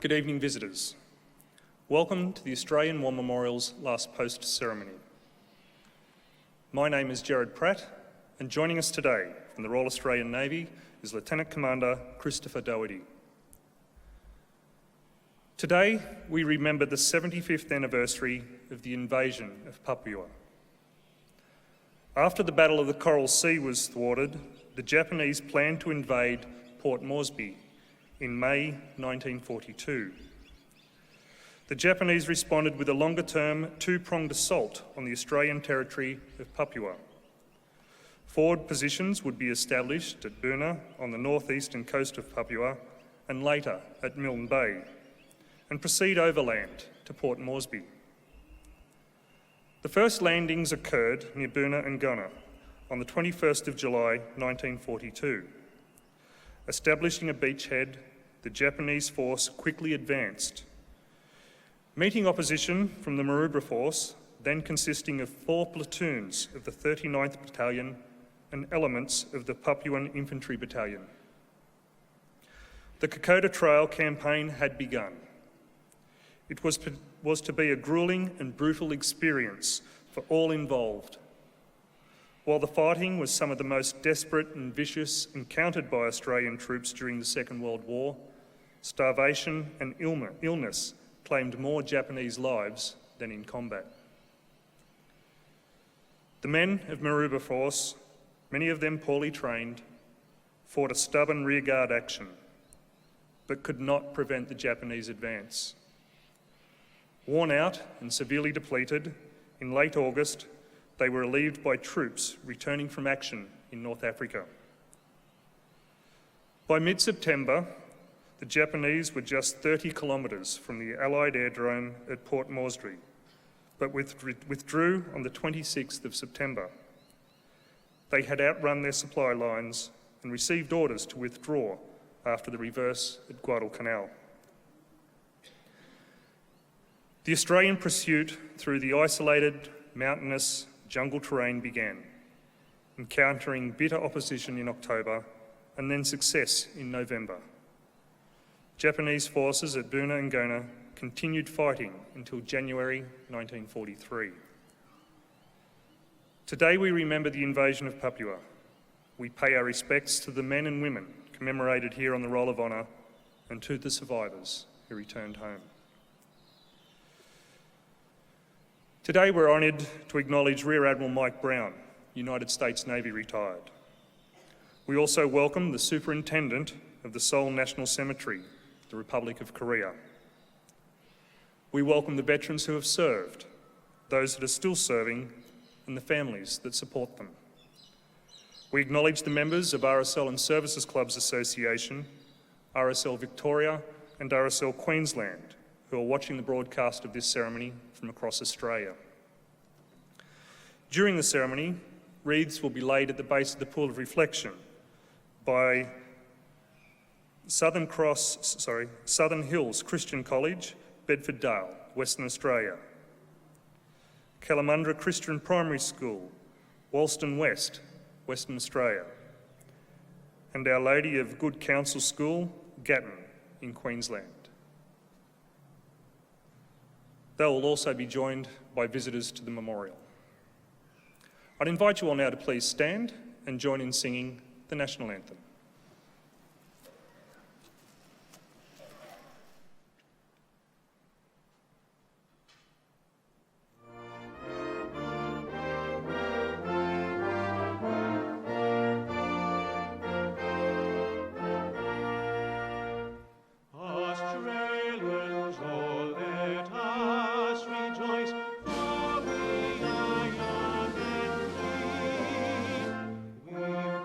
Good evening, visitors. Welcome to the Australian War Memorial's last post ceremony. My name is Gerard Pratt, and joining us today from the Royal Australian Navy is Lieutenant Commander Christopher Doherty. Today, we remember the 75th anniversary of the invasion of Papua. After the Battle of the Coral Sea was thwarted, the Japanese planned to invade Port Moresby in May 1942. The Japanese responded with a longer-term, two-pronged assault on the Australian territory of Papua. Forward positions would be established at Buna on the northeastern coast of Papua and later at Milne Bay, and proceed overland to Port Moresby. The first landings occurred near Buna and Gunner on the 21st of July 1942. Establishing a beachhead, the Japanese force quickly advanced. Meeting opposition from the Maroubra force, then consisting of 4 platoons of the 39th Battalion and elements of the Papuan Infantry Battalion. The Kokoda Trail campaign had begun. It was to be a gruelling and brutal experience for all involved. While the fighting was some of the most desperate and vicious encountered by Australian troops during the Second World War, starvation and illness claimed more Japanese lives than in combat. The men of Maroubra force, many of them poorly trained, fought a stubborn rearguard action, but could not prevent the Japanese advance. Worn out and severely depleted, in late August, they were relieved by troops returning from action in North Africa. By mid-September, the Japanese were just 30 kilometres from the Allied airdrome at Port Moresby, but withdrew on the 26th of September. They had outrun their supply lines and received orders to withdraw after the reverse at Guadalcanal. The Australian pursuit through the isolated, mountainous jungle terrain began, encountering bitter opposition in October and then success in November. Japanese forces at Buna and Gona continued fighting until January 1943. Today we remember the invasion of Papua. We pay our respects to the men and women commemorated here on the Roll of Honour and to the survivors who returned home. Today we're honoured to acknowledge Rear Admiral Mike Brown, United States Navy retired. We also welcome the Superintendent of the Seoul National Cemetery, the Republic of Korea. We welcome the veterans who have served, those that are still serving, and the families that support them. We acknowledge the members of RSL and Services Clubs Association, RSL Victoria and RSL Queensland, who are watching the broadcast of this ceremony from across Australia. During the ceremony, wreaths will be laid at the base of the Pool of Reflection by Southern Hills Christian College, Bedford-Dale, Western Australia. Kalamundra Christian Primary School, Walston West, Western Australia. And Our Lady of Good Counsel School, Gatton, in Queensland. They will also be joined by visitors to the memorial. I'd invite you all now to please stand and join in singing the National Anthem.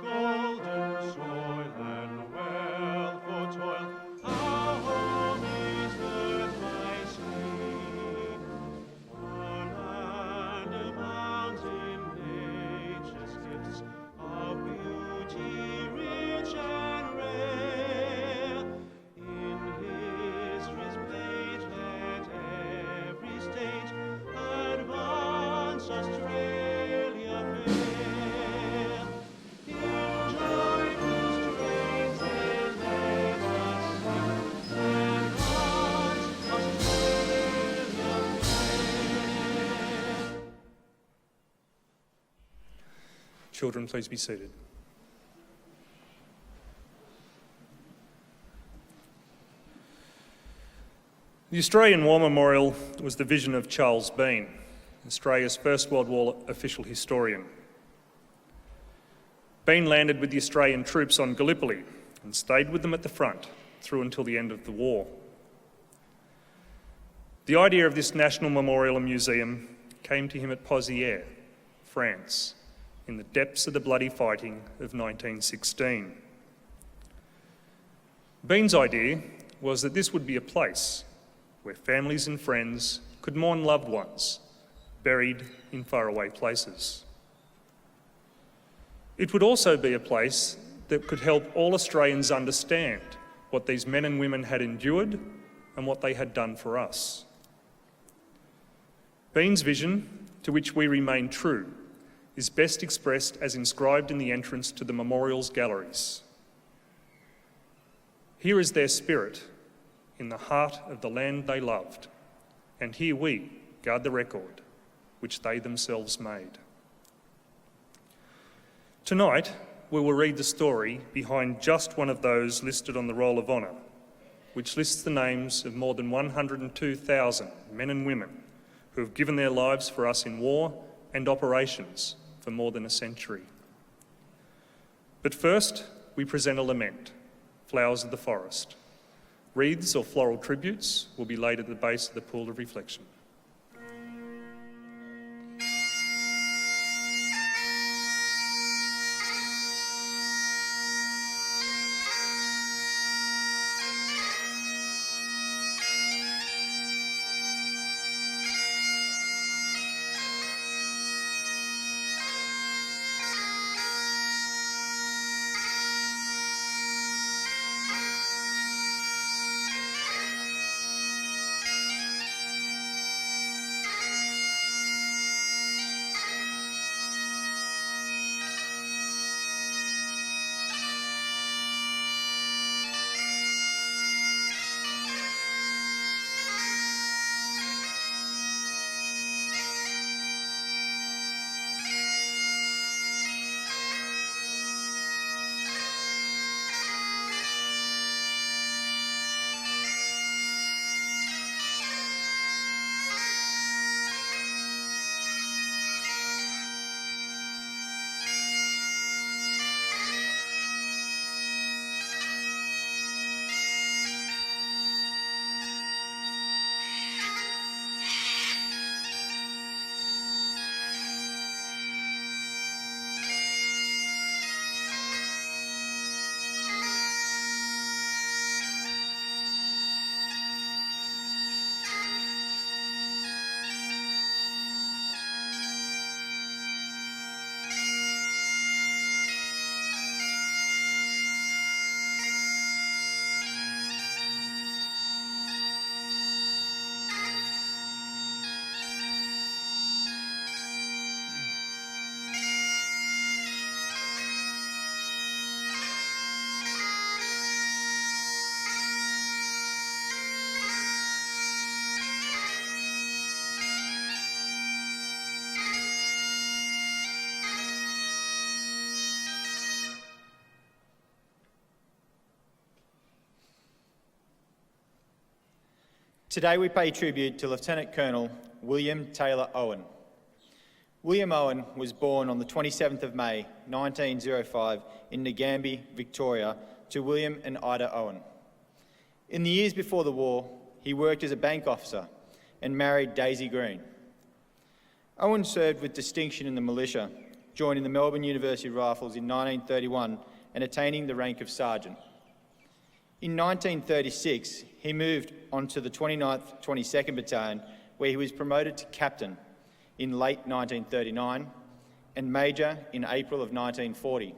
Golden sword. Children, please be seated. The Australian War Memorial was the vision of Charles Bean, Australia's First World War official historian. Bean landed with the Australian troops on Gallipoli and stayed with them at the front through until the end of the war. The idea of this national memorial and museum came to him at Pozières, France, in the depths of the bloody fighting of 1916. Bean's idea was that this would be a place where families and friends could mourn loved ones buried in faraway places. It would also be a place that could help all Australians understand what these men and women had endured and what they had done for us. Bean's vision, to which we remain true, is best expressed as inscribed in the entrance to the memorial's galleries. Here is their spirit, in the heart of the land they loved, and here we guard the record which they themselves made. Tonight, we will read the story behind just one of those listed on the Roll of Honour, which lists the names of more than 102,000 men and women who have given their lives for us in war and operations for more than a century. But first, we present a lament, Flowers of the Forest. Wreaths or floral tributes will be laid at the base of the pool of reflection. Today we pay tribute to Lieutenant Colonel William Taylor Owen. William Owen was born on the 27th of May 1905 in Nagambie, Victoria, to William and Ida Owen. In the years before the war, he worked as a bank officer and married Daisy Green. Owen served with distinction in the militia, joining the Melbourne University Rifles in 1931 and attaining the rank of sergeant. In 1936, he moved on to the 29th 22nd Battalion, where he was promoted to captain in late 1939 and major in April of 1940.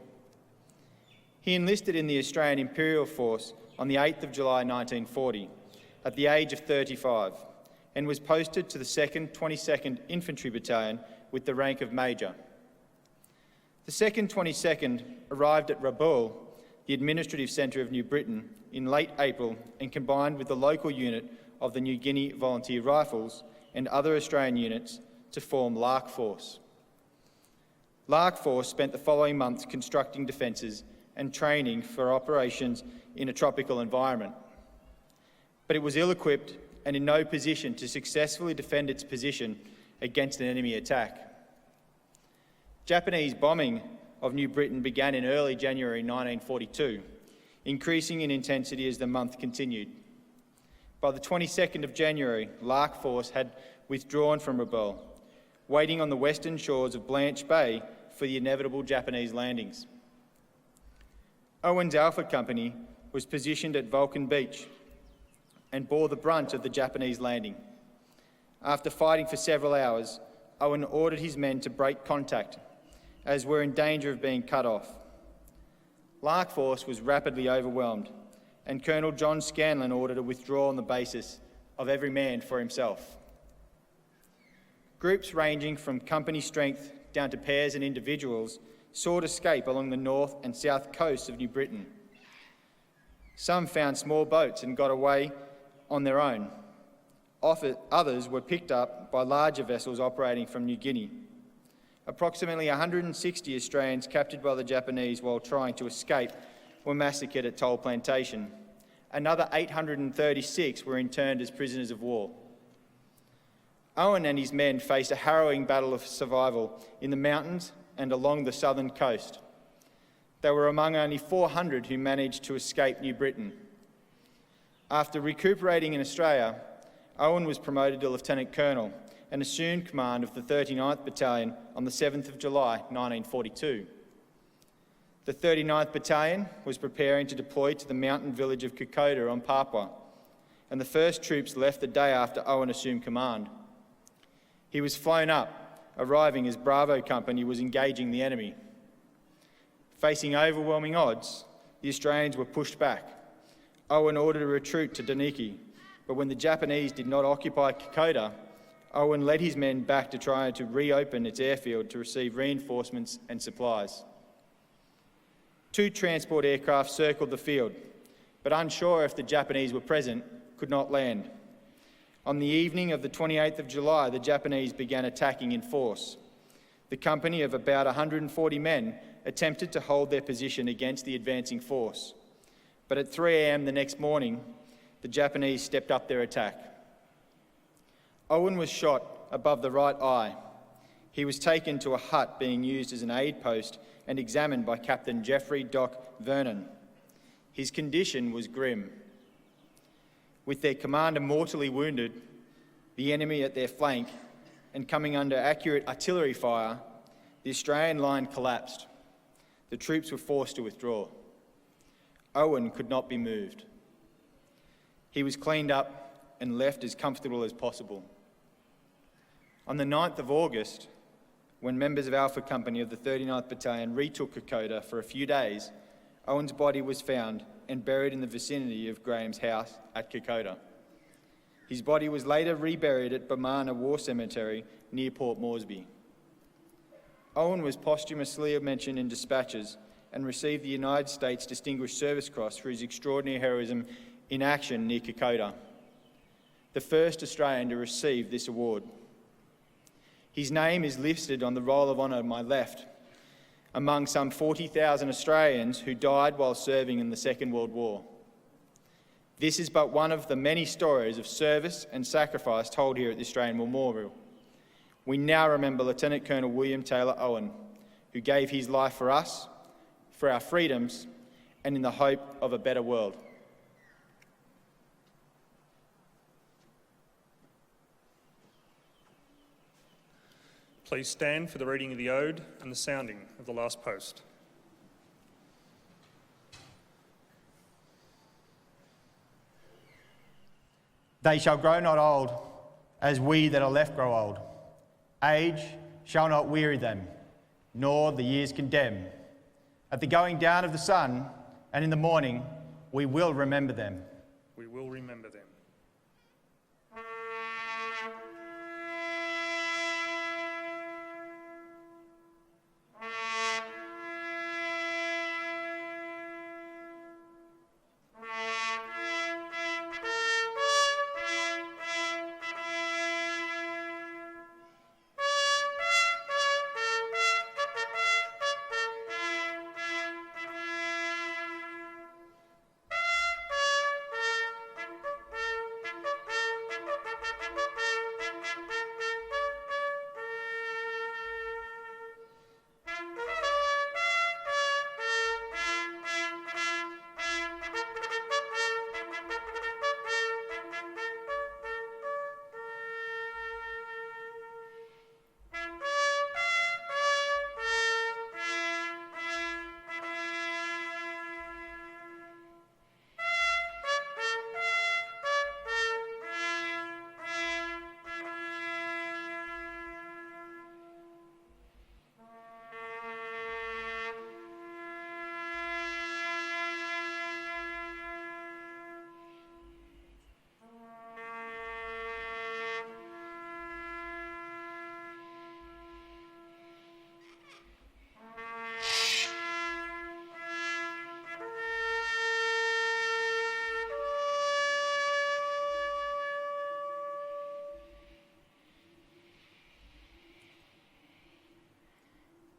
He enlisted in the Australian Imperial Force on the 8th of July 1940 at the age of 35 and was posted to the 2nd 22nd Infantry Battalion with the rank of major. The 2nd 22nd arrived at Rabaul, the administrative centre of New Britain, in late April and combined with the local unit of the New Guinea Volunteer Rifles and other Australian units to form Lark Force. Lark Force spent the following months constructing defences and training for operations in a tropical environment. But it was ill-equipped and in no position to successfully defend its position against an enemy attack. Japanese bombing of New Britain began in early January 1942, increasing in intensity as the month continued. By the 22nd of January, Lark Force had withdrawn from Rabaul, waiting on the western shores of Blanche Bay for the inevitable Japanese landings. Owen's Alpha Company was positioned at Vulcan Beach and bore the brunt of the Japanese landing. After fighting for several hours, Owen ordered his men to break contact, as were in danger of being cut off. Lark Force was rapidly overwhelmed, and Colonel John Scanlon ordered a withdrawal on the basis of every man for himself. Groups ranging from company strength down to pairs and individuals sought escape along the north and south coasts of New Britain. Some found small boats and got away on their own. Others were picked up by larger vessels operating from New Guinea. Approximately 160 Australians captured by the Japanese while trying to escape were massacred at Toll Plantation. Another 836 were interned as prisoners of war. Owen and his men faced a harrowing battle of survival in the mountains and along the southern coast. They were among only 400 who managed to escape New Britain. After recuperating in Australia, Owen was promoted to Lieutenant Colonel and assumed command of the 39th Battalion on the 7th of July 1942. The 39th Battalion was preparing to deploy to the mountain village of Kokoda on Papua, and the first troops left the day after Owen assumed command. He was flown up, arriving as Bravo Company was engaging the enemy. Facing overwhelming odds, the Australians were pushed back. Owen ordered a retreat to Daniki, but when the Japanese did not occupy Kokoda, Owen led his men back to try to reopen its airfield to receive reinforcements and supplies. 2 transport aircraft circled the field, but unsure if the Japanese were present, could not land. On the evening of the 28th of July, the Japanese began attacking in force. The company of about 140 men attempted to hold their position against the advancing force, but at 3 a.m. the next morning, the Japanese stepped up their attack. Owen was shot above the right eye. He was taken to a hut being used as an aid post and examined by Captain Geoffrey Doc Vernon. His condition was grim. With their commander mortally wounded, the enemy at their flank, and coming under accurate artillery fire, the Australian line collapsed. The troops were forced to withdraw. Owen could not be moved. He was cleaned up and left as comfortable as possible. On the 9th of August, when members of Alpha Company of the 39th Battalion retook Kokoda for a few days, Owen's body was found and buried in the vicinity of Graham's house at Kokoda. His body was later reburied at Bamana War Cemetery near Port Moresby. Owen was posthumously mentioned in dispatches and received the United States Distinguished Service Cross for his extraordinary heroism in action near Kokoda, the first Australian to receive this award. His name is listed on the Roll of Honour on my left, among some 40,000 Australians who died while serving in the Second World War. This is but one of the many stories of service and sacrifice told here at the Australian Memorial. We now remember Lieutenant Colonel William Taylor Owen, who gave his life for us, for our freedoms, and in the hope of a better world. Please stand for the reading of the Ode and the sounding of the last post. They shall grow not old, as we that are left grow old. Age shall not weary them, nor the years condemn. At the going down of the sun, and in the morning, we will remember them. We will remember them.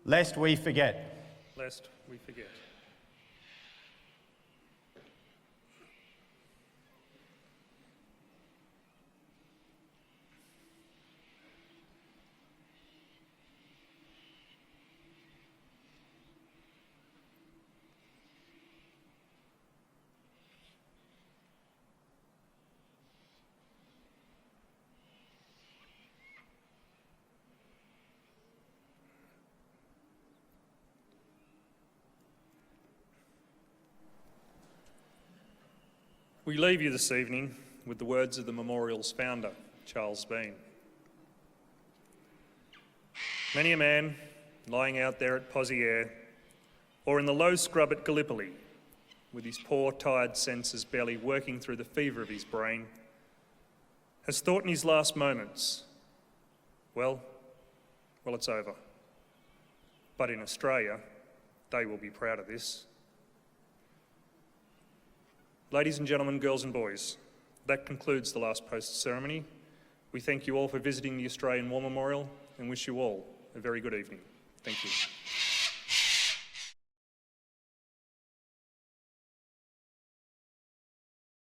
lest we forget. Lest we forget. We leave you this evening with the words of the memorial's founder, Charles Bean. Many a man lying out there at Pozieres or in the low scrub at Gallipoli, with his poor, tired senses barely working through the fever of his brain, has thought in his last moments, well, it's over. But in Australia, they will be proud of this. Ladies and gentlemen, girls and boys, that concludes the last post ceremony. We thank you all for visiting the Australian War Memorial and wish you all a very good evening. Thank you.